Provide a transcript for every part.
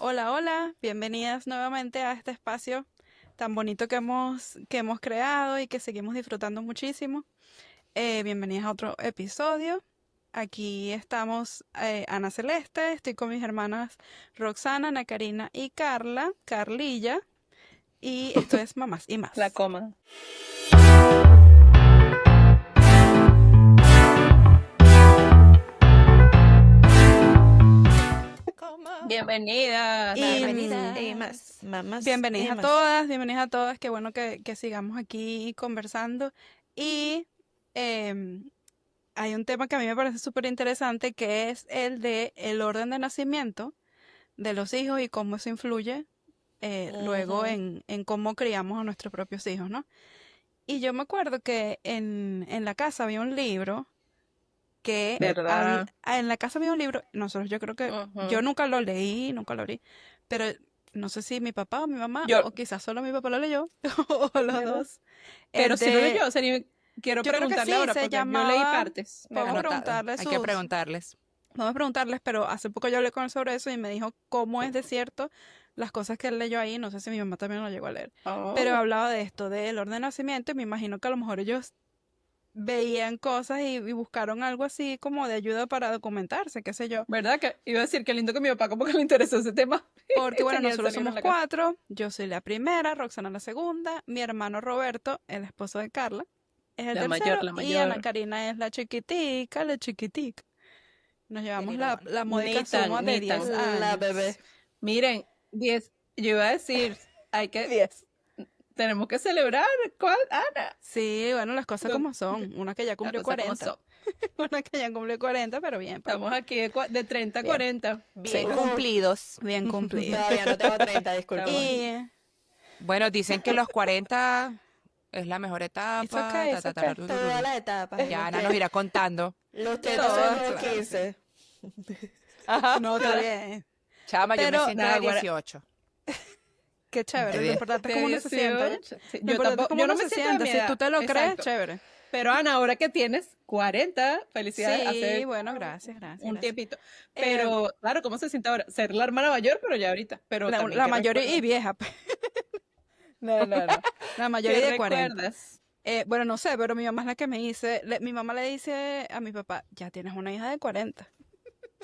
Hola, hola, bienvenidas nuevamente a este espacio tan bonito que hemos creado y que seguimos disfrutando muchísimo. Bienvenidas a otro episodio. Aquí estamos Ana Celeste, estoy con mis hermanas Roxana, Ana Karina y Carla, Carlilla, y esto es Mamás y La Más. coma. Bienvenidas. Y Bienvenidas y más, mamás bienvenidas y a más. todas, bienvenidas a todas, qué bueno que sigamos aquí conversando. Y em, hay un tema que a mí me parece súper interesante, que es el de el orden de nacimiento de los hijos y cómo eso influye luego Ujú. en cómo criamos a nuestros propios hijos, ¿no? Y yo me acuerdo que en la casa había un libro ¿Verdad? en la casa había un libro, nosotros yo creo que, yo Ujú. nunca lo leí, nunca lo leí, pero no sé si mi papá o mi mamá, Yo, o quizás solo mi papá lo leyó, o los ¿verdad? dos. Pero Es sí lo de, leyó. Quiero yo creo que preguntarle sí, ahora se porque yo leí llamaba, partes. Me podemos ganó. Anotado. preguntarle Hay que sus, preguntarles. vamos a preguntarles, pero hace poco yo hablé con él sobre eso y me dijo cómo es de cierto las cosas que él leyó ahí. No sé si mi mamá también lo llegó a leer, pero Oh, hablaba de esto, del orden de nacimiento, y me imagino que a lo mejor ellos veían cosas y buscaron algo así como de ayuda para documentarse, qué sé yo. ¿verdad? Que iba a decir que lindo que mi papá como que le interesó ese tema. Porque bueno, Tenía nosotros ese libro somos en la casa. cuatro, yo soy la primera, Roxana la segunda, mi hermano Roberto, el esposo de Carla, es el La mayor, tercero, la y Ana mayor. Karina es la chiquitica, la chiquitica. Nos llevamos Querido Ana. la módica Ni suma tan, de ni 10 tan. La bebé. años. Miren, 10. Yo iba a decir, hay que, 10. tenemos que celebrar. ¿Cuál, Ana? Sí, bueno, las cosas Con- como son. Una que ya Las cumplió cosas como 40, son. una que ya cumplió 40, pero bien, pues. Estamos aquí de 30 a Bien, 40. Bien sí, cumplidos. bien cumplido. Todavía no tengo 30, Estamos discúlpame. aquí. Y Bueno, dicen que los 40 es la mejor it's etapa. okay, Ta, it's ta, ta, okay. ru, ru, ru, Eh, ru. Eh, Todas las etapas. eh, Los eh, Ana nos irá contando. los 30 son los Todas, nuevos claro, sí. 15. Ajá. No, está bien. Chama, yo me Pero siento de Naguará, 18. qué chévere, lo De- importante es de cómo uno se sienta, ¿ya? 18. Sí, Lo yo importante es tampoco, cómo yo no uno me se siento de sienta. mi Si tú edad, te lo crees, exacto. chévere. Pero Ana, ahora que tienes 40, felicidades, Sí, hace bueno, gracias, gracias, un gracias. tiempito. Eh, Pero, claro, ¿cómo se siente ahora? Ser la hermana mayor, pero ya ahorita. Pero también, la ¿qué mayor y recuerdas? vieja, pues. No, no, no. La mayor y ¿Qué de 40. recuerdas? Bueno, no sé, pero mi mamá es la que me dice, mi mamá le dice a mi papá, ya tienes una hija de 40.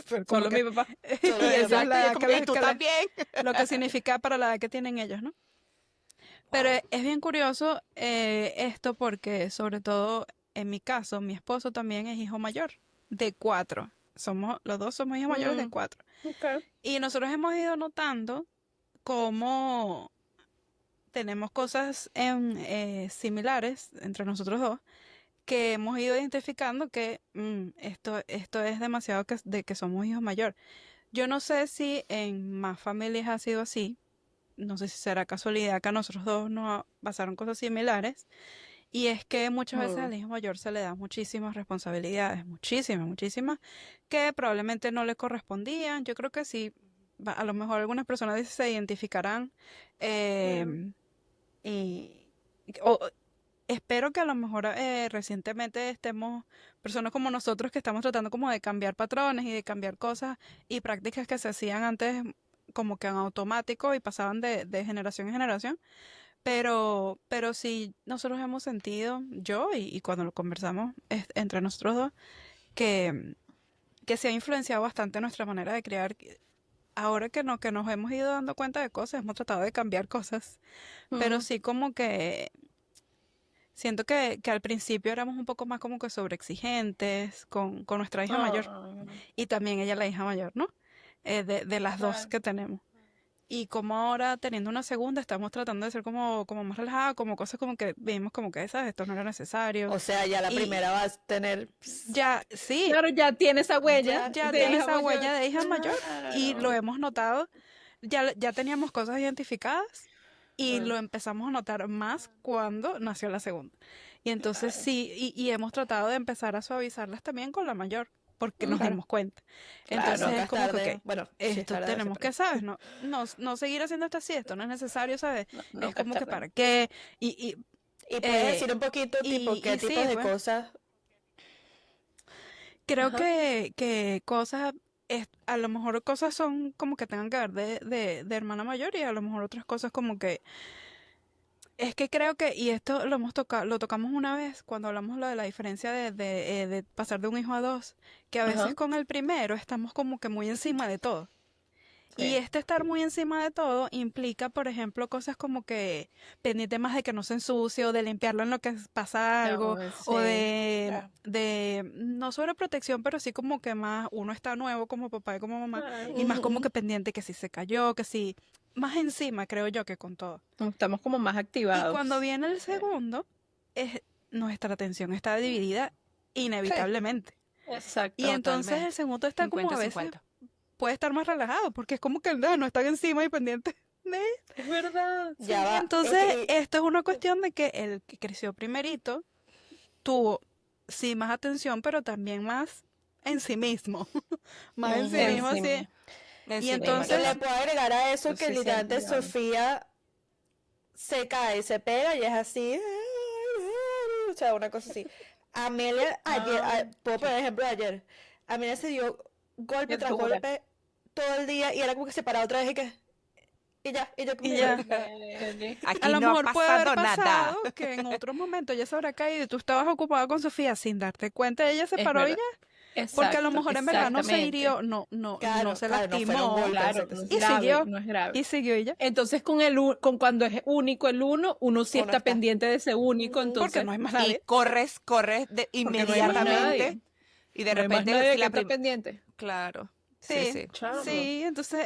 Pero como Solo que, mi papá. Solo y mi esa es papá. la Y yo edad como, y tú también. lo que significa para la edad que tienen ellos, ¿no? Pero Wow. es bien curioso esto porque, sobre todo en mi caso, mi esposo también es hijo mayor de 4. Los dos somos hijos mayores de Mm, 4. ok. Y nosotros hemos ido notando cómo tenemos cosas similares entre nosotros dos, que hemos ido identificando que esto es demasiado de que somos hijos mayor. Yo no sé si en más familias ha sido así. No sé si será casualidad que a nosotros dos nos pasaron cosas similares. Y es que muchas veces Mm, al hijo mayor se le dan muchísimas responsabilidades, muchísimas, muchísimas, que probablemente no le correspondían. Yo creo que sí, a lo mejor algunas personas se identificarán. mm, em, y o- espero que a lo mejor recientemente estemos, personas como nosotros que estamos tratando como de cambiar patrones y de cambiar cosas y prácticas que se hacían antes como que en automático y pasaban de generación en generación. Pero sí, nosotros hemos sentido, yo y cuando lo conversamos entre nosotros dos, que, que se ha influenciado bastante nuestra manera de criar. Ahora que nos hemos ido dando cuenta de cosas, hemos tratado de cambiar cosas, pero mm. sí como que siento que al principio éramos un poco más como que sobreexigentes con nuestra hija mayor Ah, y también ella la hija mayor, ¿no? De las dos claro. que tenemos. Y como ahora teniendo una segunda estamos tratando de ser como más relajados, como cosas como que vimos como que esas, esto no era necesario. O sea, ya la Y primera va a tener. ya, sí, Claro, ya tiene esa huella Ya, ya de tiene ya. hija esa mayor. huella de hija mayor y lo Claro. hemos notado. Ya teníamos cosas identificadas y Mm, lo empezamos a notar más cuando nació la segunda. Y entonces claro, sí, y hemos tratado de empezar a suavizarlas también con la mayor, porque nos claro, dimos cuenta. Claro, Entonces claro. nunca es es como que, ok, tarde. Bueno, sí es esto tarde tenemos siempre. que, ¿sabes? No seguir haciendo esto así, esto no es necesario, ¿sabes? No, Es nunca es como que tarde. para qué. Y, ¿Y puedes eh, decir un poquito, tipo, qué y tipos sí, de pues, cosas? creo Ajá. que cosas. a lo mejor cosas son como que tengan que ver de hermana mayor y a lo mejor otras cosas como que es que creo que, y esto lo hemos tocado, lo tocamos una vez cuando hablamos lo de la diferencia de pasar de un hijo a dos, que a veces Ajá, con el primero estamos como que muy encima de todo. Y sí. este estar muy encima de todo implica, por ejemplo, cosas como que pendiente más de que no se ensucie o de limpiarlo en lo que pasa algo No, o sí, claro. de no sobreprotección, pero sí como que más uno está nuevo como papá y como mamá y más como Ujú. que pendiente que si se cayó, que si más encima creo yo que con todo. Estamos como más Y cuando activados. viene el Sí. segundo, nuestra atención está dividida Sí, inevitablemente. Y exacto. entonces el Totalmente. segundo está como a veces 50-50. puede estar más relajado, porque es como que no están encima y pendientes de... Es verdad, Ya Sí, sí. va. entonces esto es una cuestión de que el que creció primerito tuvo, sí, más atención, pero también más en sí mismo, más en sí mismo, Encima. sí. Y Encima, Y le entonces, demasiado. puedo agregar a eso Yo que sí siento literalmente igual. Sofía se cae, se pega y es así. O sea, una cosa así. Amelia ayer, Ah, puedo poner ejemplo de ayer. Amelia se dio golpe qué tras dura. golpe todo el día y era como que se paraba otra vez y que. Y yo como y que. ya. Meli. A Aquí lo no ha mejor puede haber pasado nada. pasado que en otro momento ella se habrá caído y tú estabas ocupado con Sofía sin darte cuenta, ella se Es paró y verdad. ya, porque a lo Exacto, mejor en verdad no se exactamente. hirió, no Claro, se claro, no fueron lastimó golpes, Claro, exacto, no sí, es sí. y grave, siguió, no es grave. y siguió y ya, Entonces con cuando es único el uno sí Uno está está. pendiente de ese único, Ujú. porque entonces, no hay más Y nadie. corres porque no hay más inmediatamente. nadie. Y de No hay más repente, nadie si que la está pendiente. Claro. Sí, Sí, sí. Chamo. sí, entonces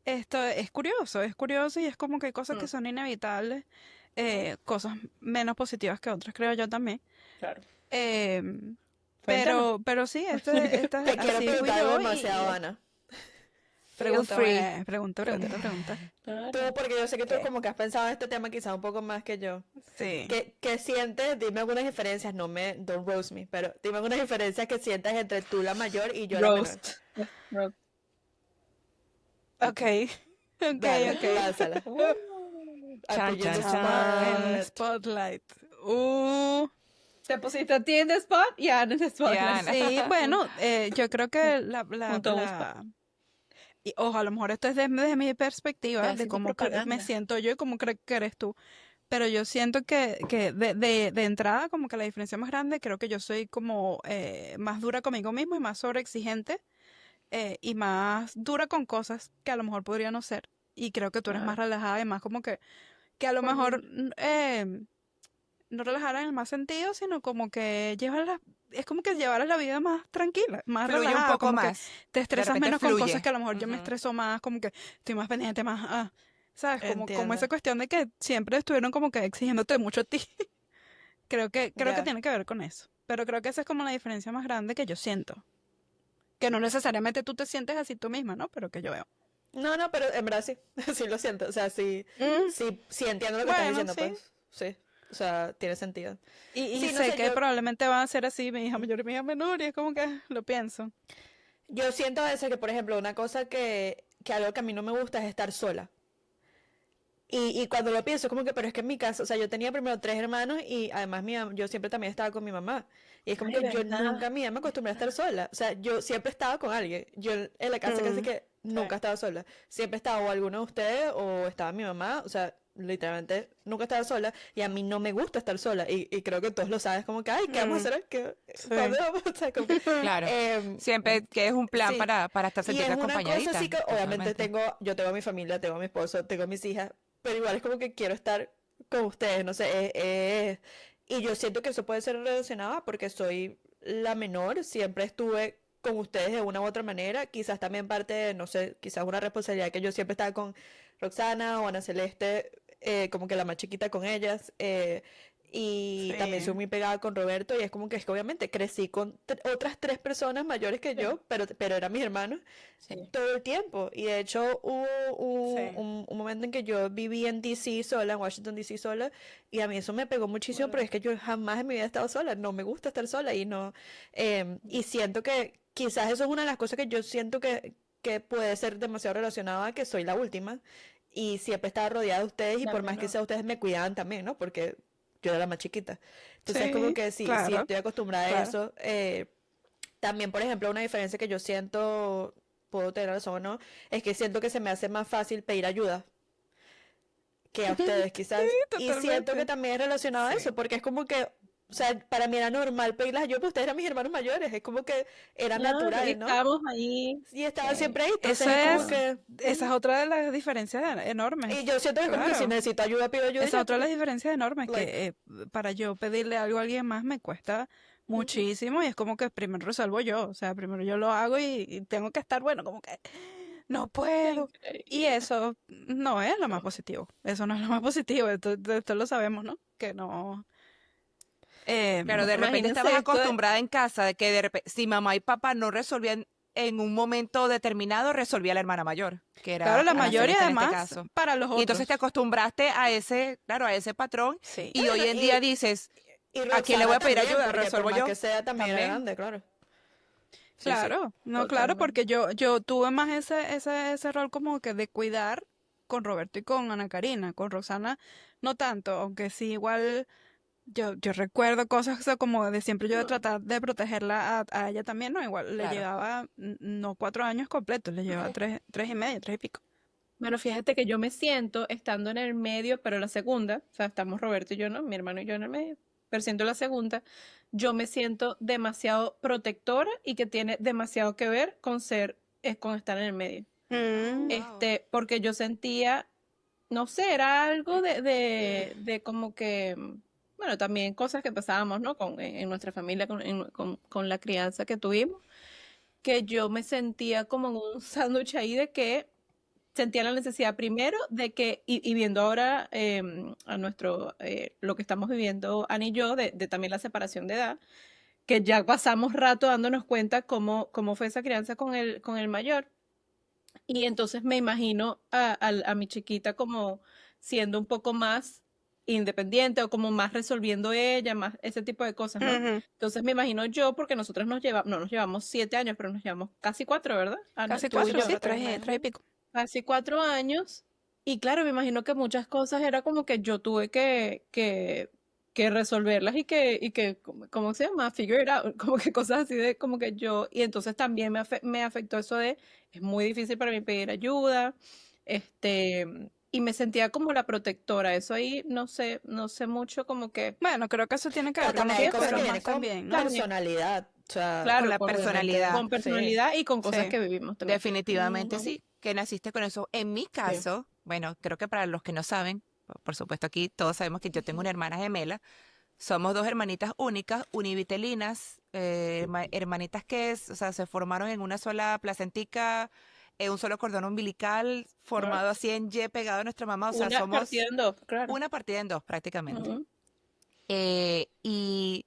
esto es curioso y es como que hay cosas que Mm, son inevitables, cosas menos positivas que otras, creo yo también. claro. Em, Cuéntanos. pero sí, Te quiero así fui preguntar algo yo demasiado, Ana. Feel free. Pregunta. Tú, Claro. porque yo sé que tú ¿Qué? como que has pensado en este tema quizá un poco más que yo. Sí. ¿Qué sientes? Dime algunas diferencias, don't roast me, pero dime algunas diferencias que sientas entre tú la mayor y yo la menor. Roast. Roast. Ok, Dale, ok. lánzala. I Chan, put you in chan, the Chama en chan. spot. Spotlight. ¿Te pusiste a ti en the spot? Ya, en the Ya, spotlight. Ana. Sí, bueno, yo creo que Punto buspa. y ojo, a lo mejor esto es desde mi perspectiva, Está de haciendo cómo me propaganda. siento yo y cómo creo que eres tú. Pero yo siento que de entrada, como que la diferencia más grande, creo que yo soy como más dura conmigo mismo y más sobreexigente y más dura con cosas que a lo mejor podría no ser. Y creo que tú eres más Ah, relajada y más como que a lo mejor no relajada en el más sentido, sino como que es como que llevar la vida más tranquila, más Fluye un relajada, poco como que más. te De estresas repente menos con cosas que fluye. a lo mejor yo me Ujú. estreso más, como que estoy más pendiente, más, ¿sabes? Como esa Entiendo. cuestión de que siempre estuvieron como que exigiéndote mucho a ti. Creo que Ya. tiene que ver con eso. Pero creo que esa es como la diferencia más grande que yo siento. Que no necesariamente tú te sientes así tú misma, ¿no? Pero que yo veo. No, pero en verdad sí, sí lo siento. O sea, sí, Mm, sí entiendo lo que estás bueno, diciendo, sí. pues. Sí. O sea, tiene sentido. Y Sí, no sé sé, que probablemente va a ser así, mi hija mayor y mi hija menor, y es como que lo pienso. yo siento a veces que, por ejemplo, una cosa que algo que a mí no me gusta es estar sola. Y cuando lo pienso, como que, pero es que en mi casa, o sea, yo tenía primero tres hermanos y además yo siempre también estaba con mi mamá. Y es como ay, que yo verdad. nunca me acostumbré a estar sola. O sea, yo siempre estaba con alguien. Yo en la casa casi Mm, que nunca Sí. estaba sola. Siempre estaba o alguno de ustedes o estaba mi mamá. O sea, literalmente nunca estaba sola. Y a mí no me gusta estar sola. Y creo que todos lo sabes, como que, ay, ¿qué vamos a mm, hacer? ¿Para sí. dónde vamos? O sea, como que, Claro. em, Siempre que es un plan sí. para estar Y es sentirte una cosa así acompañadita. que obviamente Totalmente. yo tengo a mi familia, tengo a mi esposo, tengo a mis hijas, pero igual es como que quiero estar con ustedes, no sé, y yo siento que eso puede ser relacionado a porque soy la menor, siempre estuve con ustedes de una u otra manera, quizás también parte de, no sé, quizás una responsabilidad que yo siempre estaba con Roxana o Ana Celeste, como que la más chiquita con ellas, y también soy Sí. muy pegada con Roberto y es que obviamente crecí con otras tres personas mayores que Sí. yo, pero eran mis hermanos Sí. todo el tiempo. Y de hecho hubo Sí. un momento en que yo viví en DC sola, en Washington DC sola, y a mí eso me pegó muchísimo, pero Bueno, es que yo jamás en mi vida he estado sola, no me gusta estar sola y no, y siento que quizás eso es una de las cosas que yo siento que puede ser demasiado relacionado a que soy la última y siempre estaba rodeada de ustedes y la por más que menor. sea ustedes me cuidaban también, ¿no? Porque yo era la más chiquita. Entonces como Sí, que sí, sí claro, estoy acostumbrada a claro. eso. También, por ejemplo, una diferencia que yo siento, puedo tener razón o no, es que siento que se me hace más fácil pedir ayuda que a ustedes quizás. Y siento que Totalmente. también es relacionado a Sí. eso, porque es como que, o sea, para mí era normal pedirles ayuda, pero ustedes eran mis hermanos mayores, es como que era Claro, y natural, ¿no? estábamos ahí. Y estaban Sí. siempre ahí, entonces Esa es como es, que... esa es otra de las diferencias Y enormes. yo siento que es como que si Claro. necesito ayuda, pido ayuda y Esa es ya, otra de las porque, diferencias enormes, like, que para yo pedirle algo a alguien más me cuesta muchísimo y es como que primero resuelvo yo, o sea, primero yo lo hago y tengo que estar, bueno, como que no puedo. Y eso no es lo más positivo, eso no es lo más positivo, esto lo sabemos, ¿no? Que no... Claro, de repente Imagínense estabas esto de- acostumbrada en casa de que de repente, si mamá y papá no resolvían en un momento determinado, resolvía la hermana mayor, que Claro, era la Ana mayoría Celeste en este además caso. para los Y entonces te otros. acostumbraste a ese, claro, a ese patrón Sí, y hoy bueno, en día dices, y ¿a quién le voy Roxana a pedir también, ayuda? porque por ¿Resuelvo más yo? que sea, también era También. grande, claro. Sí, sí. claro, no, claro, Totalmente. porque yo tuve más ese rol como que de cuidar con Roberto y con Ana Karina, con Roxana no tanto, aunque sí igual yo recuerdo cosas, o sea, como de siempre yo de tratar de protegerla a ella también, ¿no? Igual le Claro. llevaba no 4 años completos, le llevaba tres y medio, tres y pico. Bueno, fíjate que yo me siento estando en el medio, pero la segunda, o sea, estamos Roberto y yo, ¿no? Mi hermano y yo en el medio, pero siento la segunda, yo me siento demasiado protectora y que tiene demasiado que ver con con estar en el medio. Wow. Porque yo sentía, no sé, era algo de como que, bueno, también cosas que pasábamos, ¿no? En nuestra familia, con la crianza que tuvimos, que yo me sentía como en un sándwich ahí de que sentía la necesidad primero de que, y viendo ahora lo que estamos viviendo, Ana y yo, de también la separación de edad, que ya pasamos rato dándonos cuenta cómo fue esa crianza con el mayor. Y entonces me imagino a mi chiquita como siendo un poco más independiente o como más resolviendo ella, más ese tipo de cosas, ¿no? Ujú. Entonces me imagino yo, porque nosotros no nos llevamos 7 años, pero nos llevamos casi 4, ¿verdad? Ana, Casi tú y cuatro, yo. sí, Tres y tres y medio. pico. Casi 4 años. Y claro, me imagino que muchas cosas era como que yo tuve que resolverlas y que, ¿cómo se llama? Figure it out, como que cosas así de como que yo, y entonces también me afectó eso de, es muy difícil para mí pedir ayuda, este, y me sentía como la protectora, eso ahí no sé mucho como que, Bueno, creo que eso tiene que Pero ver con también hay nosotros cosas que pero vienen más con también, ¿no? también, personalidad, o sea, Con claro, la obviamente, personalidad. con sí. personalidad y con cosas Sí. que vivimos también. Definitivamente Ujú. sí, que naciste con eso. En mi Sí. caso, bueno, creo que para los que no saben, por supuesto aquí todos sabemos que yo tengo una hermana gemela. Somos dos hermanitas únicas, univitelinas, hermanitas o sea, se formaron en una sola placentica, un solo cordón umbilical, Claro. formado así en Y pegado a nuestra mamá. O sea, Una partida somos en dos, claro. una partida en dos prácticamente. Ujú. Y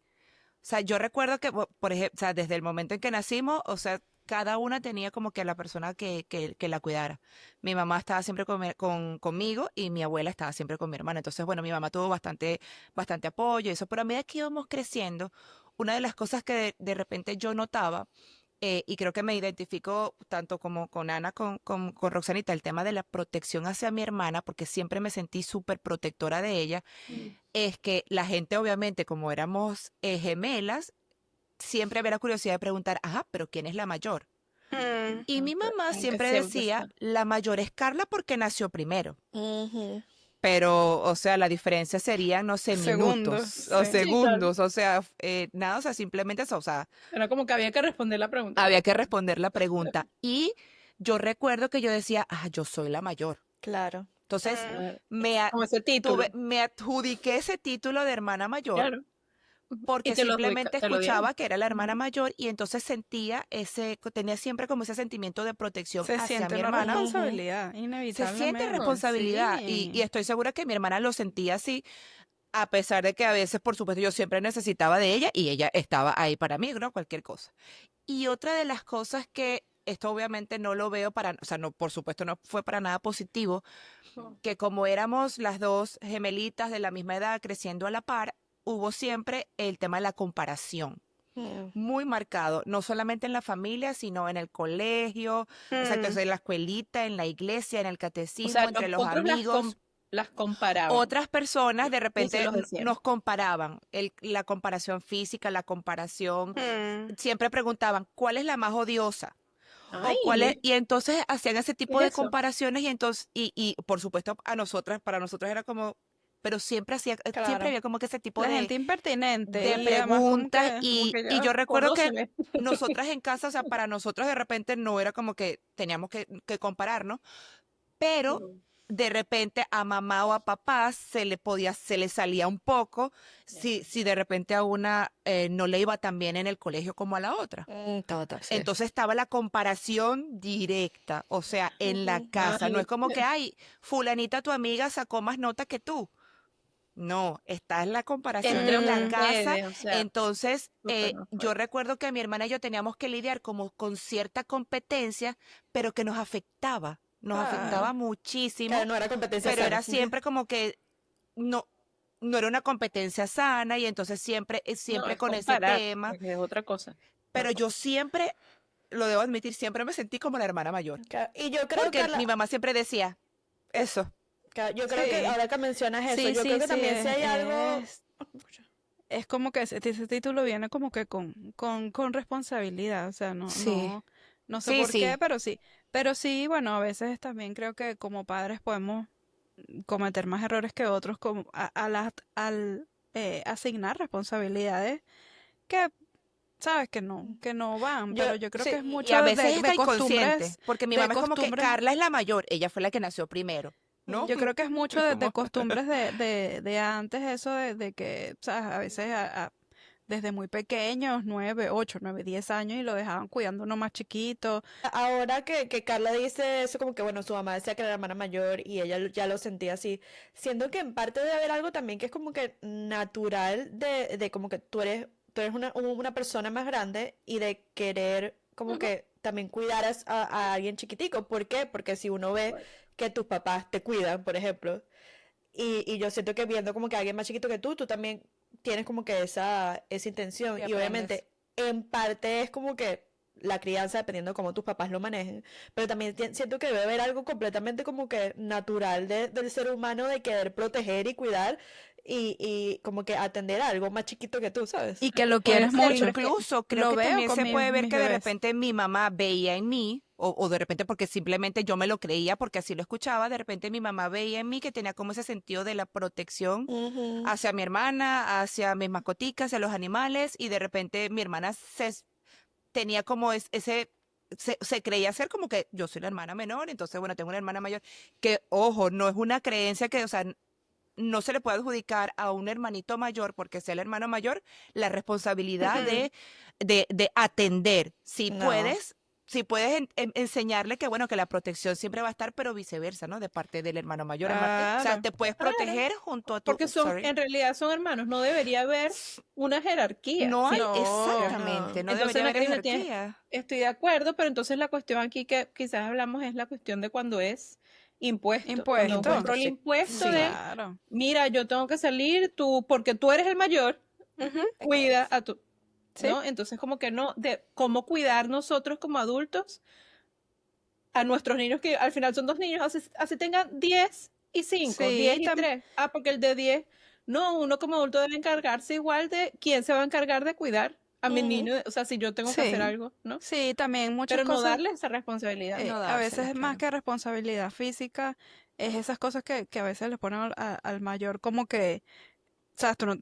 o sea, yo recuerdo que, por ejemplo, o sea, desde el momento en que nacimos, o sea, cada una tenía como que a la persona que la cuidara. Mi mamá estaba siempre conmigo y mi abuela estaba siempre con mi hermana. Entonces, bueno, mi mamá tuvo bastante apoyo y eso. Pero a medida que íbamos creciendo, una de las cosas que de repente yo notaba, y creo que me identifico tanto como con Ana, con Roxanita, el tema de la protección hacia mi hermana, porque siempre me sentí súper protectora de ella, es que la gente, obviamente, como éramos gemelas, siempre había la curiosidad de preguntar, ajá, pero ¿quién es la mayor? Y mi mamá Aunque siempre siempre decía, está. la mayor es Carla porque nació primero. Ujú. Pero, o sea, la diferencia serían, no sé, Segundos, minutos o sí. Sí, claro. segundos, o sea, nada, o sea, simplemente eso, o sea, Era como que había que responder la pregunta. había que responder la pregunta. Y yo recuerdo que yo decía, ah, yo soy la mayor. Claro. Entonces, Claro. me, a- Como ese título. me adjudiqué ese título de hermana mayor Claro. Y porque simplemente te lo dieron. escuchaba que era la hermana Ujú. mayor y entonces tenía siempre como ese sentimiento de protección Se hacia siente mi una hermana. Ujú. responsabilidad, Se siente inevitablemente, responsabilidad y sí. estoy segura que mi hermana lo sentía así, a pesar de que a veces, por supuesto, yo siempre necesitaba de ella y ella estaba ahí para mí, ¿no? Cualquier cosa. Y otra de las cosas que esto obviamente no lo veo o sea, no, por supuesto no fue para nada positivo, que como éramos las dos gemelitas de la misma edad creciendo a la par, hubo siempre el tema de la comparación Mm. muy marcado, no solamente en la familia, sino en el colegio, o sea, Mm, entonces en la escuelita, en la iglesia, en el O sea, catecismo, entre los nosotros amigos. las comparaban Otras personas de y se repente los decían. nos comparaban, la comparación física, la comparación, siempre preguntaban, ¿cuál es la más odiosa? O cuál es, Ay, y entonces hacían ese ¿qué tipo de es eso? comparaciones y entonces, y por supuesto para nosotras era como, pero siempre Claro. había como que ese tipo La gente impertinente de y además preguntas Como que y ya, yo recuerdo que conóceme. nosotras en casa, o sea, para nosotros de repente no era como que teníamos que compararnos, pero No. de repente a mamá o a papá se le salía un poco si de repente a una no le iba tan bien en el colegio como a la otra. Total, sí. Entonces estaba la comparación directa, o sea, en la Ujú. casa. No Ay, es como que, ay, fulanita, tu amiga sacó más nota que tú. No, está en la comparación entre en la Mm, casa. ustedes, o sea, Entonces, súper más yo fuerte. recuerdo que mi hermana y yo teníamos que lidiar como con cierta competencia, pero que nos claro. afectaba Claro, muchísimo, no era competencia pero sana. era siempre como que no, no era una competencia sana y entonces No, siempre es con ese comparar, tema, porque es otra cosa. pero yo siempre, lo debo admitir, siempre me sentí como la hermana mayor, Claro, y yo creo, porque mi Carla, mamá siempre decía, eso, claro, yo creo que Sí, ahora que mencionas eso, sí, yo creo sí, que sí, también si hay algo. es como que ese título viene como que con responsabilidad, o sea, sí, no sé sí, por qué, sí, pero sí, bueno, a veces también creo que como padres podemos cometer más errores que otros como al asignar responsabilidades que sabes que no van, Yo, pero yo creo que sí, es y a mucho veces está inconsciente, porque mi de mamá es como que costumbres. Carla es la mayor, ella fue la que nació primero, ¿no? Yo creo que es mucho de Como, costumbres de antes, eso de que, ¿sabes? A veces desde muy pequeños, 10 años, y lo dejaban cuidando uno más chiquito. ahora que Carla dice eso, como que bueno, su mamá decía que era la hermana mayor y ella ya lo sentía así, siento que en parte debe haber algo también que es como que natural de como que tú eres una persona más grande y de querer como Ujú. que también cuidar a alguien chiquitico. ¿Por qué? Porque si uno ve que tus papás te cuidan, por ejemplo, y yo siento que viendo como que alguien más chiquito que tú también tienes como que esa intención. Y Y aprendes. obviamente, en parte es como que la crianza, dependiendo de cómo tus papás lo manejen. Pero también siento que debe haber algo completamente como que natural del ser humano de querer proteger y cuidar y como que atender a algo más chiquito que tú, ¿sabes? Y que lo Puede quieres ser, o pero mucho. es que incluso creo Lo que veo también con se puede ver mis que de bebés. repente mi mamá veía en mí, o de repente porque simplemente yo me lo creía, porque así lo escuchaba, de repente mi mamá veía en mí que tenía como ese sentido de la protección Ujú. hacia mi hermana, hacia mis mascoticas, hacia los animales, y de repente mi hermana tenía como se creía ser como que yo soy la hermana menor, entonces bueno, tengo una hermana mayor, que ojo, no es una creencia que, o sea, no se le puede adjudicar a un hermanito mayor, porque sea el hermano mayor, la responsabilidad de atender. No, Si puedes enseñarle que, bueno, que la protección siempre va a estar, pero viceversa, ¿no? De parte del hermano mayor. O sea, Claro. te puedes claro, proteger junto a tu, porque son, sorry, en realidad son hermanos, no debería haber una jerarquía, no hay, ¿sí? O No. sea, exactamente, no. no entonces debería haber tienes, jerarquía. estoy de acuerdo, pero entonces la cuestión aquí que quizás hablamos es la cuestión de cuando es impuesto, cuando es un Impuesto. Impuesto, control sí. impuesto Sí. de, Claro. mira, yo tengo que salir, tú, porque tú eres el mayor, Ujú, cuida a tu, sí. ¿no? Entonces como que no, de cómo cuidar nosotros como adultos a nuestros niños que al final son dos niños, así tengan 10 y 5 10 Sí, y 3 porque el de 10 no, uno como adulto debe encargarse igual de quién se va a encargar de cuidar a mi Ujú. niño, o sea, si yo tengo que hacer sí. algo, ¿no? Sí, también muchas Pero no cosas. darle esa responsabilidad. No A veces dárselas, es más claro. que responsabilidad física, es esas cosas que a veces le ponen al mayor como que, sabes, tú no,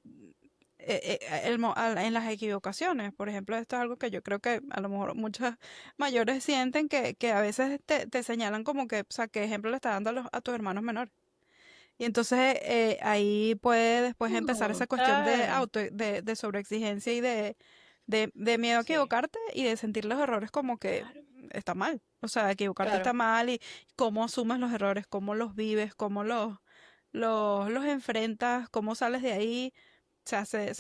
en las equivocaciones, por ejemplo, esto es algo que yo creo que a lo mejor muchos mayores sienten que a veces te señalan como que, o sea, qué ejemplo le está dando a tus hermanos menores. Y entonces ahí puede después empezar esa cuestión Claro, de sobreexigencia y de miedo a sí, equivocarte y de sentir los errores como que claro. está mal. O sea, equivocarte está Claro. mal y cómo asumes los errores, cómo los vives, cómo los enfrentas, cómo sales de ahí. Se hace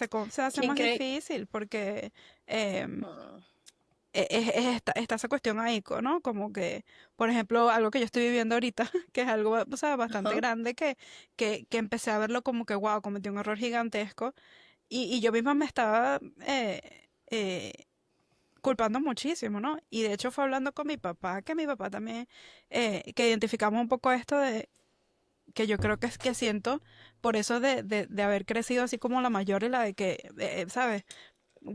¿Quién más cree? difícil porque em, Ah, está esa cuestión ahí, ¿no? Como que, por ejemplo, algo que yo estoy viviendo ahorita, que es algo, o sea, bastante ajá. grande, que empecé a verlo como que, wow, cometí un error gigantesco y yo misma me estaba eh, culpando muchísimo, ¿no? Y de hecho fue hablando con mi papá, que mi papá también, que identificamos un poco esto de que yo creo que es que siento por eso de haber crecido así como la mayor y la de que, ¿sabes?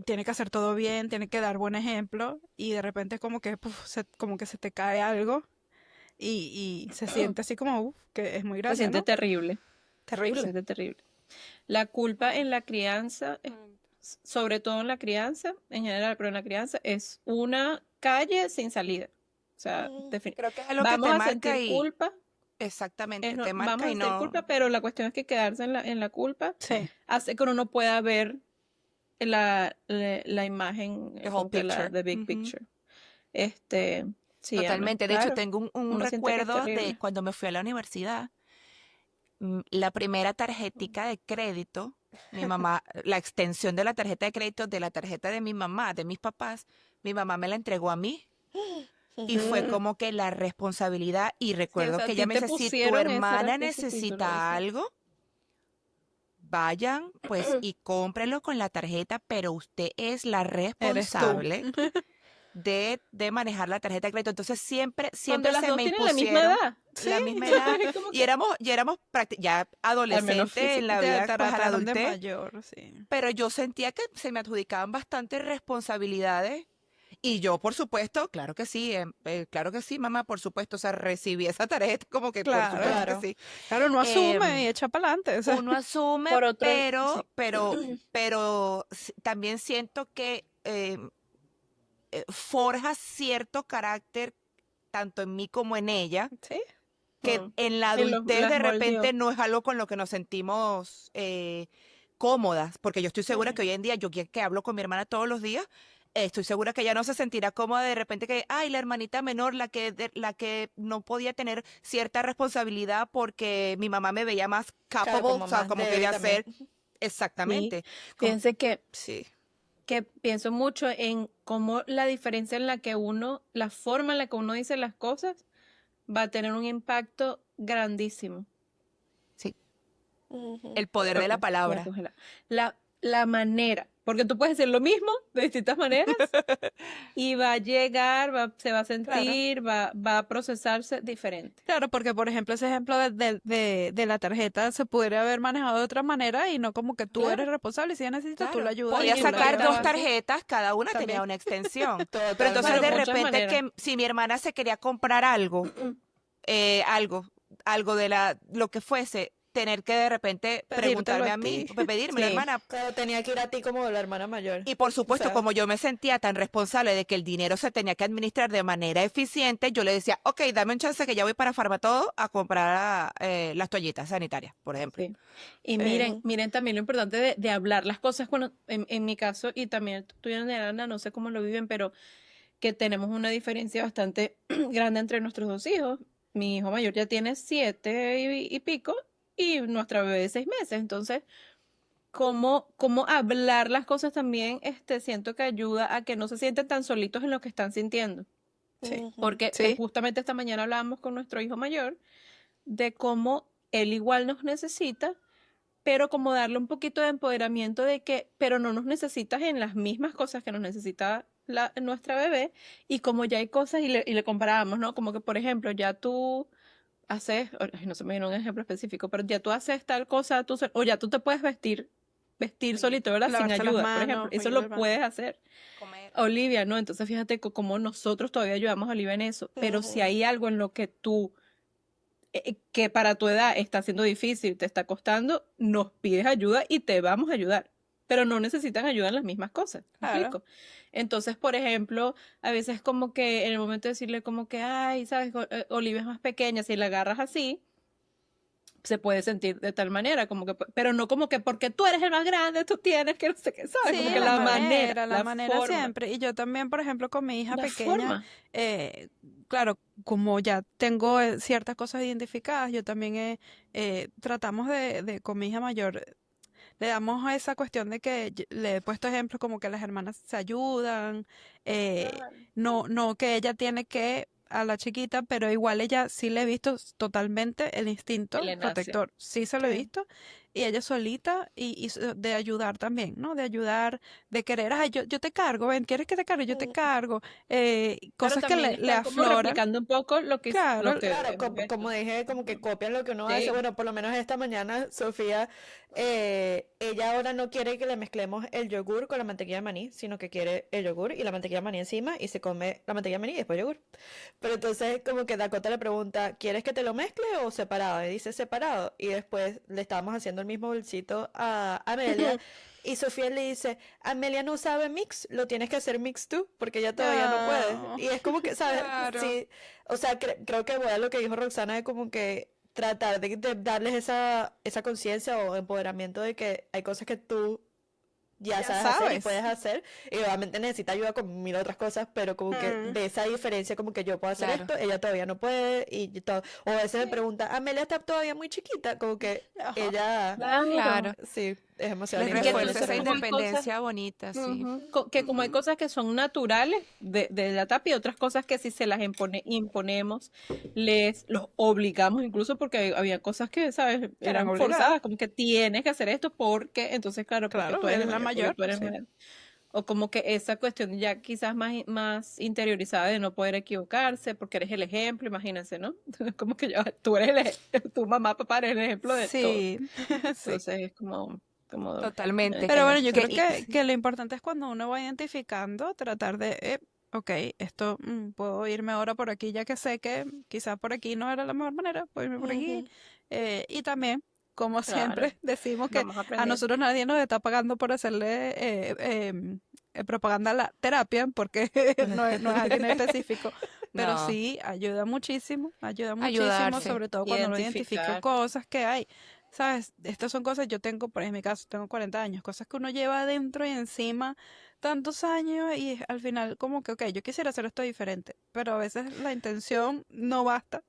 Tiene que hacer todo bien, tiene que dar buen ejemplo y de repente como que, puf, como que se te cae algo y se siente así como, que es muy Se grande, siente ¿no? terrible, se Terrible. siente terrible. La culpa en la crianza, sobre todo en la crianza, en general, pero en la crianza, es una calle sin salida. O sea, Creo que es algo que vamos te a marca sentir y culpa, exactamente, te vamos marca a y sentir no. culpa, pero la cuestión es que quedarse en la culpa Sí. hace que uno no pueda ver la imagen, The whole como que picture. the big Ujú. picture. Sí, Ana, Totalmente. De hecho, claro, tengo un uno siente que es recuerdo de terrible. cuando me fui a la universidad. La primera tarjetica de crédito, mi mamá, la extensión de la tarjeta de crédito de la tarjeta de mi mamá, de mis papás, mi mamá me la entregó a mí y fue como que la responsabilidad y Sí, o recuerdo sea, a que ella ti me te dice, si tu pusieron hermana ese título, necesita exacto. algo, vayan pues y cómprenlo con la tarjeta, pero usted es la Eres tú. responsable de manejar la tarjeta de crédito. Entonces Cuando siempre las se dos me tienen la misma impusieron edad. Sí, la misma edad Es como y que, éramos ya al menos adolescentes en física. la te vida, pues a la trataron de adultez, mayor, sí. pero yo sentía que se me adjudicaban bastantes responsabilidades y yo, por supuesto, claro que sí, mamá, por supuesto, o sea, recibí esa tarjeta como que por Claro, supuesto que Claro. sí. claro, uno asume Em, y echa para adelante, o sea, Uno asume, Por otro, sí. pero también siento que forja cierto carácter tanto en mí como en ella, sí, que en la adultez Las de repente moldeó. no es algo con lo que nos sentimos cómodas, porque yo estoy segura que hoy en día, yo que hablo con mi hermana todos los días, estoy segura que ella no se sentirá cómoda de repente que, ay, la hermanita menor, la que no podía tener cierta responsabilidad porque mi mamá me veía más Claro, capable, como o sea, más como que débil de también. hacer Sí. exactamente. Fíjense Sí, que pienso mucho en cómo la diferencia en la que la forma en la que uno dice las cosas va a tener un impacto grandísimo. sí. Ujú. El poder de la Voy a palabra. congelar. La manera, porque tú puedes decir lo mismo de distintas maneras y va a llegar, se va a claro. sentir, va a procesarse diferente. Claro, porque por ejemplo ese ejemplo de la tarjeta se podría haber manejado de otra manera y no como que tú eres Claro. responsable y si ella necesita tú la Claro, ayudas y podía Y tú la sacar dos llevas impactaba. tarjetas, cada una tenía también. una extensión. Pero entonces Bueno, de Totalmente. muchas repente maneras. que si mi hermana se quería comprar algo, eh, algo, algo de lo que fuese, tener que de repente Pedírtelo preguntarme a a mí, ti. pedírmelo, Sí. hermana. Claro, tenía que ir a ti como la hermana mayor. Y por O supuesto, sea, como yo me sentía tan responsable de que el dinero se tenía que administrar de manera eficiente, yo le decía, ok, dame un chance que ya voy para Farmatodo a comprar las toallitas sanitarias, por ejemplo. Sí. Y Sí. miren también lo importante de hablar las cosas cuando, en mi caso, y también tú y Ana, no sé cómo lo viven, pero que tenemos una diferencia bastante grande entre nuestros dos hijos. Mi hijo mayor ya tiene 7 y pico, y nuestra bebé de 6 meses. Entonces, cómo hablar las cosas también, siento que ayuda a que no se sienten tan solitos en lo que están sintiendo. Sí, ujú. Porque sí, justamente esta mañana hablábamos con nuestro hijo mayor de cómo él igual nos necesita, pero como darle un poquito de empoderamiento de que, pero no nos necesitas en las mismas cosas que nos necesita nuestra bebé, y como ya hay cosas y le comparábamos, ¿no? Como que, por ejemplo, ya tú haces, ay, no se me viene un ejemplo específico, pero ya tú haces tal cosa, o ya tú te puedes vestir solito, ¿verdad? Sin lavarse las ayuda, por ejemplo, manos, eso freír lo las manos. puedes hacer. Comer. Olivia, ¿no? Entonces fíjate cómo nosotros todavía ayudamos a Olivia en eso, pero si Ujú. hay algo en lo que que para tu edad está siendo difícil, te está costando, nos pides ayuda y te vamos a ayudar. Pero no necesitan ayuda en las mismas cosas. ¿Me Claro. explico? Entonces, por ejemplo, a veces como que en el momento de decirle como que, ay, sabes, Olivia es más pequeña, si la agarras así, se puede sentir de tal manera, como que, pero no como que porque tú eres el más grande, tú tienes que no sé qué, ¿sabes? Como Sí, que la la manera, manera, la manera forma, siempre. Y yo también, por ejemplo, con mi hija la pequeña, forma. claro, como ya tengo ciertas cosas identificadas, yo también tratamos con mi hija mayor, le damos esa cuestión de que le he puesto ejemplos como que las hermanas se ayudan, no que ella tiene que a la chiquita, pero igual ella sí le he visto totalmente el instinto Le nace. protector, sí se lo he Sí. visto, y ella solita de ayudar también, ¿no? De ayudar, de querer, ay, yo te cargo, ven, ¿quieres que te cargue? Yo te Mm. cargo. Claro, Cosas que también le están como afloran. replicando un poco lo Claro, que Claro, hemos como hecho. dije, como que copian lo que uno hace. Sí, Bueno, por lo menos esta mañana, Sofía, ella ahora no quiere que le mezclemos el yogur con la mantequilla de maní, sino que quiere el yogur y la mantequilla de maní encima y se come la mantequilla de maní y después yogur. Pero entonces como que Dakota le pregunta, ¿quieres que te lo mezcle o separado? Y dice separado. Y después le estábamos haciendo el mismo bolsito a Amelia. Y Sofía le dice, Amelia no sabe mix, lo tienes que hacer mix tú, porque ella todavía no puede. no, Y es como que, ¿sabes? claro. Sí, o sea, creo que voy a lo que dijo Roxana de como que tratar de darles esa conciencia o empoderamiento de que hay cosas que tú ya Ya sabes hacer y sabes. puedes hacer, y obviamente necesita ayuda con mil otras cosas, pero como que Mm, de esa diferencia, como que yo puedo hacer Claro. esto, ella todavía no puede, y todo. O a veces me pregunta, Amelia está todavía muy chiquita, como que ajá. les claro. Claro. sí, es demasiado Les lindo Y poder refuerza entonces esa hacer como eso. hay cosas, independencia bonita, sí. que como hay Ujú. cosas que son naturales de la etapa y otras cosas que si se las imponemos, los obligamos incluso porque había cosas que, ¿sabes? Que eran Eran obligadas. forzadas, como que tienes que hacer esto porque, entonces claro, porque Claro, tú eres es la mayor, porque mayor, tú eres sí. mayor. O como que esa cuestión ya quizás más interiorizada de no poder equivocarse porque eres el ejemplo, imagínense, ¿no? Como que tú eres tu mamá, papá eres el ejemplo de todo. Sí, sí. Entonces es como doble en Totalmente. ese Pero bueno, caso. yo Que, creo que lo importante es cuando uno va identificando, tratar de, ok, esto puedo irme ahora por aquí, ya que sé que quizás por aquí no era la mejor manera, puedo irme por aquí. Ujú. Y también, como Claro, siempre, decimos que vamos a a aprender. nosotros nadie nos está pagando por hacerle propaganda a la terapia, porque no es alguien específico, pero no, sí ayuda muchísimo, ayudarse. sobre todo cuando uno identifica Identificar. cosas que hay. ¿Sabes? Estas son cosas, yo tengo, por en mi caso, tengo 40 años, cosas que uno lleva adentro y encima tantos años y al final como que, ok, yo quisiera hacer esto diferente, pero a veces la intención no basta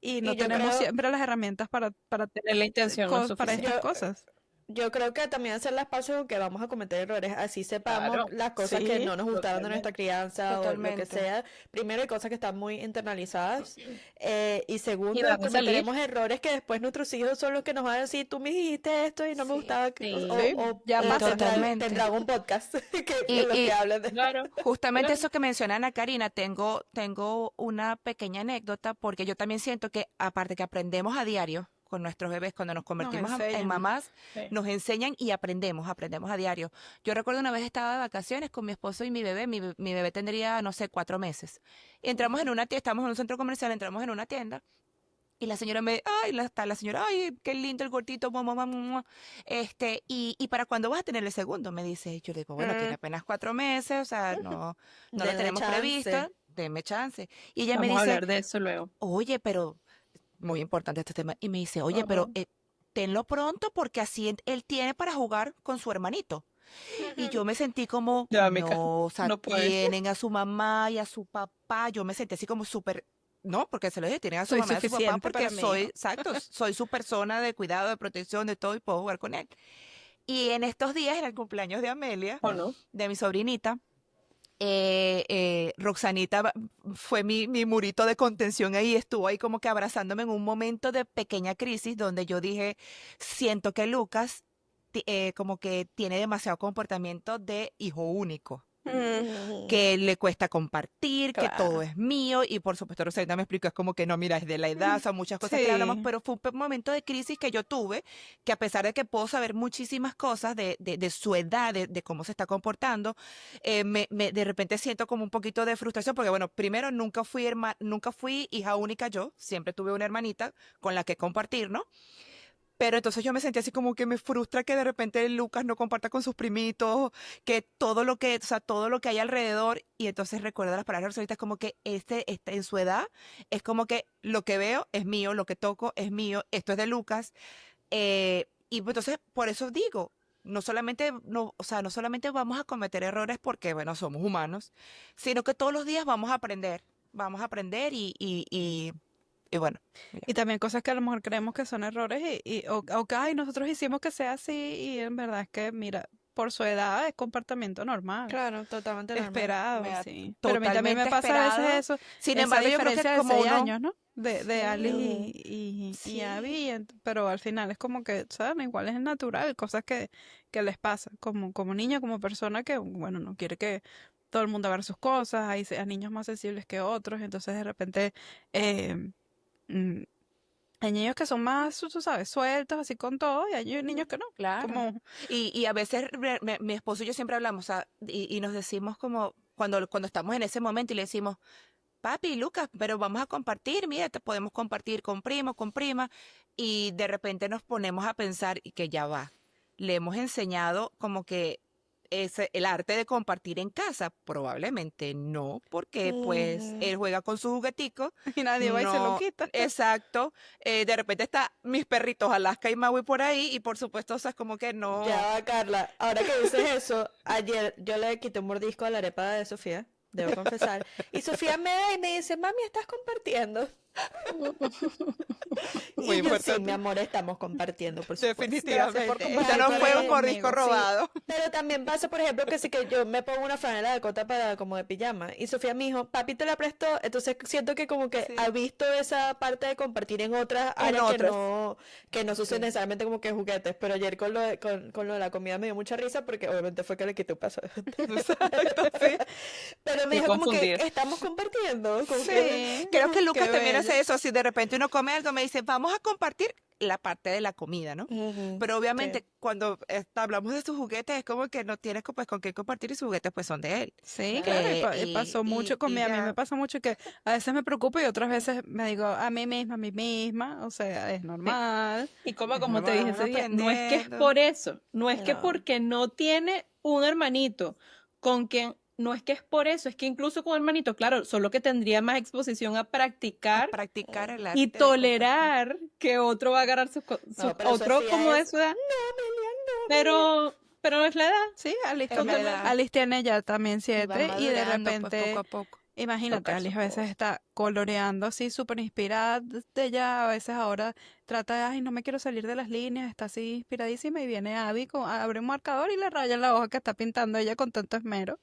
y no Y yo tenemos creo, siempre las herramientas Tener la intención no es para yo, estas suficiente. cosas. Yo creo que también hacer las paces con que vamos a cometer errores, así sepamos Claro, las cosas que Sí, no nos gustaron de nuestra totalmente. crianza o lo que totalmente. sea. Primero, hay cosas que están muy internalizadas. Y Y segundo, van a salir. cometeremos errores que después nuestros hijos son los que nos van a decir, tú me dijiste esto y no me Sí. gustaba, Sí, ya Y pasa. totalmente. tendrán un podcast Y, en los que y hablan de... claro, justamente claro. eso que menciona Ana Karina, tengo una pequeña anécdota porque yo también siento que aparte que aprendemos a diario con nuestros bebés, cuando nos Nos convertimos en enseñan. mamás, Sí. nos enseñan y aprendemos a diario. Yo recuerdo una vez estaba de vacaciones con mi esposo y mi bebé, mi bebé tendría, no sé, 4 meses. Y entramos en una tienda, estamos en un centro comercial, entramos en una tienda. Y la señora está la señora, ay, qué lindo el gordito, mamá, mamá. Y para cuándo vas a tener el segundo, me dice. Yo le digo, bueno, tiene Mm, apenas 4 meses, o sea, no lo Denle tenemos chance. previsto, denme chance. Y ella me Vamos a dice, hablar de eso luego. oye, pero, muy importante este tema, y me dice, oye, pero Ujú. tenlo pronto porque así él tiene para jugar con su hermanito. Y yo me sentí como, Ya, Mica, no, o sea, no puede. tienen a su mamá y a su papá. Yo me sentí así como súper, no, porque se lo dije, tienen a su soy mamá y a su papá suficiente porque para mi soy, hijo. exacto, soy su persona de cuidado, de protección, de todo y puedo jugar con él. Y en estos días, en el cumpleaños de Amelia, ¿O no? de mi sobrinita, Roxanita fue mi murito de contención ahí, estuvo ahí como que abrazándome en un momento de pequeña crisis donde yo dije, siento que Lucas como que tiene demasiado comportamiento de hijo único, Mm, que le cuesta compartir, que todo claro. es mío y por supuesto Rosalita me explicó, es como que no, mira, es de la edad, o sea, muchas cosas que le hablamos, Sí. pero fue un momento de crisis que yo tuve, que a pesar de que puedo saber muchísimas cosas de su edad, de cómo se está comportando, de repente siento como un poquito de frustración, porque bueno, primero nunca fui hija única yo, siempre tuve una hermanita con la que compartir, ¿no? Pero entonces yo me sentí así como que me frustra que de repente Lucas no comparta con sus primitos, que todo lo que, o sea, todo lo que hay alrededor, y entonces recuerdo las palabras ahorita como que en su edad, es como que lo que veo es mío, lo que toco es mío, esto es de Lucas, y pues entonces por eso digo, o sea, no solamente vamos a cometer errores porque, bueno, somos humanos, sino que todos los días vamos a aprender y bueno, mira, Y también cosas que a lo mejor creemos que son errores o que, ay, nosotros hicimos que sea así y en verdad es que, mira, por su edad es comportamiento normal, Claro, totalmente normal. esperado, Mira, sí. Pero a mí también me totalmente pasa a veces esperado. eso, Sin esa embargo, yo creo que diferencia de como 6 uno, años, ¿no? De Alice sí, y sí, Abby, pero al final es como que, ¿saben? Igual es natural, cosas que les pasa, como niña, como persona que, bueno, no quiere que todo el mundo agarre sus cosas, hay niños más sensibles que otros, entonces de repente eh, mm, hay niños que son más, tú sabes, sueltos, así con todo, y hay niños que no, claro. como, Y a veces mi esposo y yo siempre hablamos, o sea, y nos decimos como cuando estamos en ese momento y le decimos, papi, Lucas, pero vamos a compartir, mira, te podemos compartir con primo, con prima, y de repente nos ponemos a pensar y que ya va. Le hemos enseñado como que el arte de compartir en casa, probablemente no, porque pues Ujú. él juega con su juguetico, y nadie va y se lo no, quita. exacto, de repente está mis perritos Alaska y Maui por ahí, y por supuesto, o sea, es como que no, Ya va, Carla. Ahora que dices eso, ayer yo le quité un mordisco a la arepa de Sofía, debo confesar. Y Sofía me ve y me dice, mami, ¿estás compartiendo? muy Y yo, sí, mi importante. amor, estamos compartiendo, por supuesto. Gracias por Definitivamente. Esto no compartir tu fue arepa un También, mordisco conmigo. sí. robado. Pero también pasa, por ejemplo, que sí que yo me pongo una franela de Dakota para como de pijama. Y Sofía me dijo, papi te la prestó. Entonces siento que como que ha Sí. visto esa parte de compartir en otras En áreas otras. que no sucede Sí. necesariamente como que juguetes. Pero ayer con lo de la comida me dio mucha risa porque obviamente fue que le quité un paso. Exacto, sí. Pero me Estoy dijo como que confundida. estamos compartiendo. Como que Sí, Creo que qué Lucas también hace bello. eso. Si de repente uno come algo, me dice, vamos a compartir la parte de la comida, ¿no? Ujú, Pero sí. obviamente cuando hablamos de sus juguetes es como que no tienes pues, con qué compartir y sus juguetes pues son de él. Sí, claro, Claro. y pasó mucho Y conmigo. A mí me ya. pasa mucho que a veces me preocupo y otras veces me digo a mí misma, o sea, es Sí. normal. Y como, Es como te Va dije normal. ese uno día, no es que es aprendiendo. por eso, no es que No. porque no tiene un hermanito con quien, no es que es por eso, es que incluso con hermanito, claro, solo que tendría más exposición a A practicar practicar el y arte de compartir. tolerar que otro va a agarrar No, pero otro como Sofía de es, su edad, no, Melian, no, Melian. pero no es la edad, Sí, Alice, es Es otra la edad. edad. Alice tiene ya también Y van 7 y de madurando pues poco repente, a poco. imagínate, Súper, Alice a súper. veces está coloreando así súper inspirada de ella, a veces ahora trata de, ay, no me quiero salir de las líneas, está así inspiradísima y viene Abby, abre un marcador y le raya la hoja que está pintando ella con tanto esmero.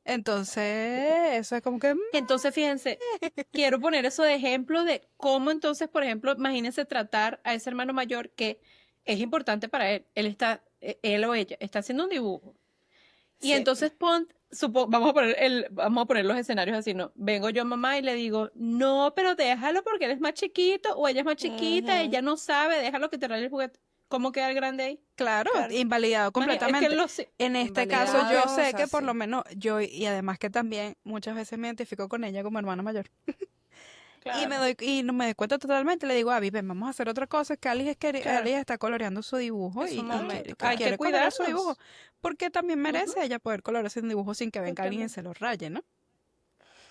Entonces, eso es como que, Entonces, fíjense, quiero poner eso de ejemplo de cómo entonces, por ejemplo, imagínense tratar a ese hermano mayor que es importante para él. Él o ella está haciendo un dibujo. Y Sí. entonces vamos a poner los escenarios así, ¿no? Vengo yo mamá y le digo, no, pero déjalo porque él es más chiquito o ella es más chiquita, Ujú, ella no sabe, déjalo que te raye el juguete. ¿Cómo queda el grande ahí? claro, claro. invalidado Es que completamente. lo sé. En este caso, yo Invalidado, o sé sea, que por lo sí. menos yo, y además que también muchas veces me identifico con ella como hermana mayor. Y Claro. no me doy cuenta totalmente, le digo, Abby, ven, vamos a hacer otra cosa, que Claro. Alice está coloreando su dibujo Es y un Claro. momento, que Hay que quiere colorear su dibujo, cuidarnos. porque también Ujú, merece ella poder colorear un dibujo sin que venga alguien y totalmente. se lo raye, ¿no?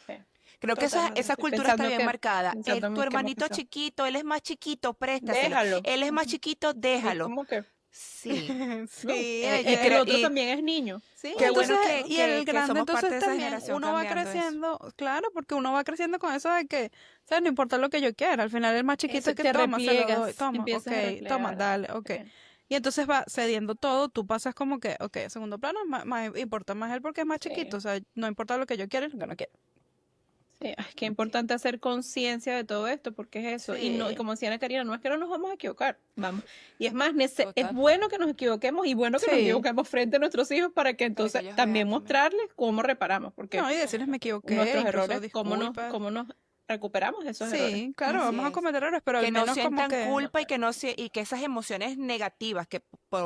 Sí. Creo que esa Totalmente. esa Estoy cultura está pensando bien marcada. pensando Es en tu mí que hemos hermanito pensado. chiquito, él es más chiquito, préstaselo. Déjalo. Él es más Ujú. chiquito, Y déjalo. como que, Sí. no, Sí, el otro también es niño. sí, Qué entonces, bueno y el que grande somos parte entonces de esa también generación uno va cambiando eso. creciendo, claro, porque uno va creciendo con eso de que, ¿sabes? No importa lo que yo quiera, al final el más chiquito Eso, es que te toma, se lo doy, repliegas, toma, empiezas a ok, toma, replegar. dale, ok. Sí, Y entonces va cediendo todo, tú pasas como que, ok, segundo plano, importa más él porque es más chiquito, o sí, sea, no importa lo que yo quiera y lo que no quiero. sí. Ay, qué importante hacer conciencia de todo esto, porque es eso. Y no, y Sí. como decía Ana Karina, no es que no nos vamos a equivocar, vamos. Y es más, es Total. bueno que nos equivoquemos y bueno que nos Sí, equivoquemos frente a nuestros hijos para que Para que entonces ellos también vean también. mostrarles cómo reparamos, porque no, y decirles me equivoqué, nuestros incluso errores, disculpas. cómo nos recuperamos de esos errores. Sí, claro, Ujú. Así vamos a es. cometer errores, pero al Que no menos como sientan que, culpa y que no y que esas emociones negativas que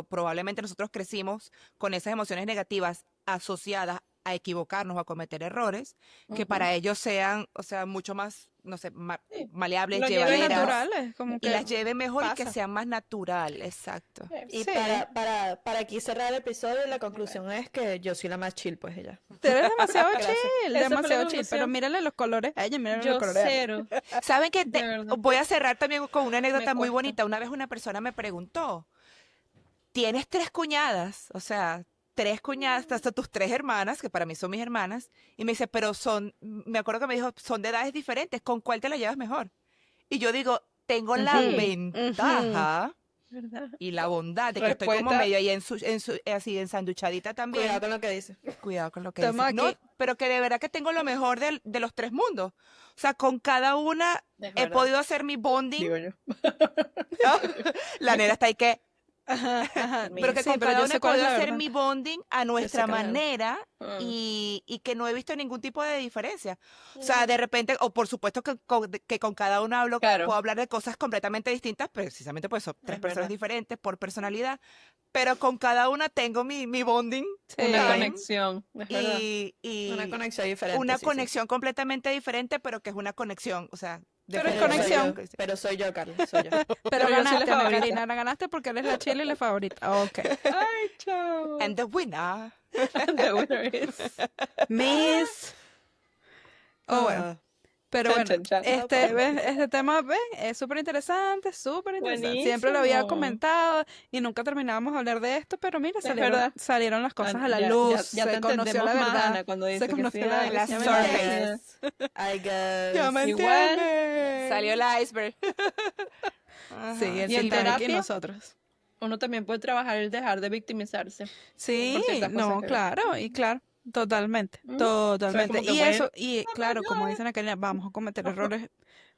probablemente nosotros crecimos con esas emociones negativas asociadas a equivocarnos o a cometer errores, que Ujú. para ellos sean, o sea, mucho más, no sé, Sí, maleables, lo que lleven llevaderas naturales, como y las que lleven mejor y que pasa. sean más natural, exacto. Y Sí, para aquí cerrar el episodio, la conclusión es que yo soy la más chill, pues ella. tú eres demasiado Gracias. chill, esa fue la demasiado chill, pero conclusión. mírale los colores a ella, mírale los Yo colores a mí. cero, ¿Saben qué? de verdad, Voy a cerrar también con una me anécdota muy cuesta. bonita. Una vez una persona me preguntó, ¿tienes 3 cuñadas? O sea, 3 cuñadas, hasta tus 3 hermanas, que para mí son mis hermanas, y me dice, pero me acuerdo que me dijo, son de edades diferentes, ¿con cuál te la llevas mejor? Y yo digo, tengo la Ujú, ujú. ventaja ¿verdad? y la bondad de que estoy como Respuesta. medio ahí así ensanduchadita también. Cuidado con lo que dice. Cuidado con lo que Estamos dices. No, aquí. pero que de verdad que tengo lo mejor de los tres mundos. O sea, con cada una Es he verdad. podido hacer mi bonding. Digo yo. La nena está ahí que... Ajá, ajá. Pero que Sí, con pero cada yo una sé he cuál es podido la hacer verdad. mi bonding a nuestra cuál es la verdad. manera Mm. y que no he visto ningún tipo de diferencia. O sea, de repente, o por supuesto que con cada una Claro. puedo hablar de cosas completamente distintas, precisamente pues son tres Es personas verdad. diferentes por personalidad, pero con cada una tengo mi bonding Sí. Una time conexión, es verdad. y Una conexión diferente. una sí, sí. conexión completamente diferente, pero que es una conexión, o sea, Pero es Pero soy conexión. yo, pero soy yo, Carlos, soy yo. Pero Pero yo soy la ganaste, Ana favorita. Karina, la ganaste porque eres la chile y la favorita. Ok. Ay, chao. And the winner. The winner is. Miss. Oh, bueno. Ah, Pero Chan, bueno, chan, chan. este tema, ¿ves? Es súper interesante, súper interesante. Siempre lo había Buenísimo. comentado y nunca terminábamos de hablar de esto, pero mira, Es verdad. salieron las cosas a la Ya- luz, ya se te conoció la entendemos más, verdad. Ana, cuando se dice que conoció sí, la ay, verdad. la ya me surface. imaginé. I guess. Ya me Igual. entiendes. Salió el iceberg. Sí, el ¿Y en Titanic y terapia? nosotros. Uno también puede trabajar el dejar de victimizarse. Sí, ciertas cosas no, que- claro, y claro, totalmente, Mm. totalmente. como que Y bueno, eso, y claro, como dicen aquella, vamos a cometer errores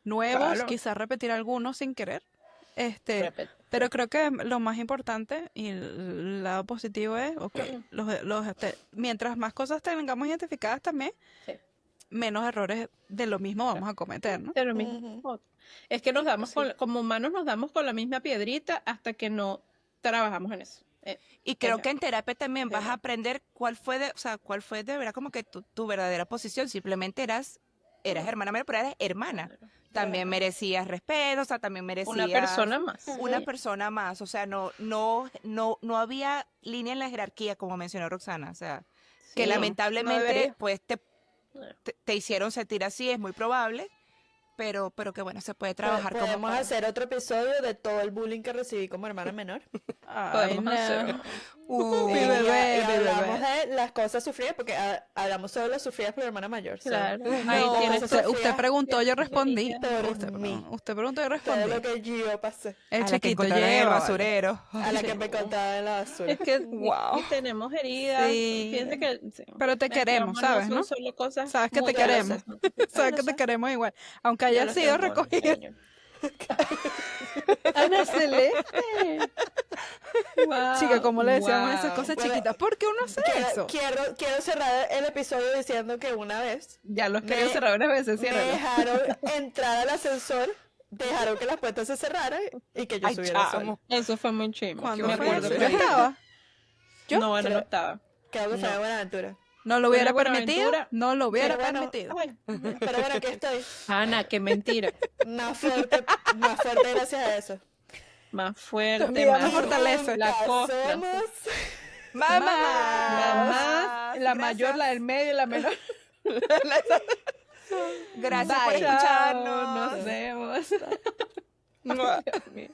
nuevos, Claro. quizás repetir algunos sin querer. Repete. Pero creo que lo más importante y el lado positivo es, ok, mientras más cosas tengamos identificadas también, Sí. menos errores de lo mismo vamos a cometer, ¿no? Pero mismo. Es que nos damos como humanos nos damos con la misma piedrita hasta que no trabajamos en eso. Y creo Ella. que en terapia también vas a Ella. aprender cuál fue de verdad como que tu verdadera posición. Simplemente eras hermana menor, pero eras hermana. También merecías respeto, o sea, también merecías Una persona más. una persona más. O sea, no había línea en la jerarquía, como mencionó Roxana. O sea, que Sí. lamentablemente, debería. pues, te hicieron sentir así, es muy probable. Pero que bueno, se puede trabajar como Podemos para- hacer otro episodio de todo el bullying que recibí como hermana menor. Ay, Podemos no. hacerlo. Mi Y bebé, y mi hablamos bebé. de las cosas sufridas, porque hablamos solo de las sufridas por hermana mayor. so, Claro. No, Ahí tienes usted- usted preguntó, yo respondí. Por Usted, mí. usted preguntó, yo todo lo respondí. que yo pasé, El a la que chiquito encontraron en el lleva, vale. basurero. a la que me contaba en la basura. Es que Wow. y tenemos heridas. Sí. Fíjense que sí, Pero te nuestro queremos, amor ¿sabes, son no? solo cosas Sabes que muy te queremos. dolorosas, ¿no? Sabes Yo que lo te sé. queremos igual, aunque Yo haya lo sido sé, amor, recogida. cariño. Ana Celeste. Wow, Chica, ¿cómo le decíamos esas wow. cosas Bueno, chiquitas? ¿Por qué uno hace eso? Quiero cerrar el episodio diciendo que una vez Ya los quería Me- cerrar varias veces, me ciérralo. dejaron entrar al ascensor, dejaron que las puertas se cerraran y que yo Ay, subiera chamo. sola. Eso fue muy chimo. ¿Cuándo me fue acuerdo eso? que ¿Yo estaba? ¿Yo? No, bueno, no Creo- estaba. Creo que fue No. de Buenaventura. No lo Pero hubiera era permitido. Buenaventura. No lo hubiera Pero bueno, permitido. Ay, Pero bueno, aquí estoy. Ana, qué mentira. Más fuerte gracias a eso. Más fuerte, Vida me más fortalece. La Juntas costa. somos ¡Mamá! La más, la mayor, la del medio y la menor. Gracias por Bye. Chao, escucharnos. nos vemos. Mua. Dios mío.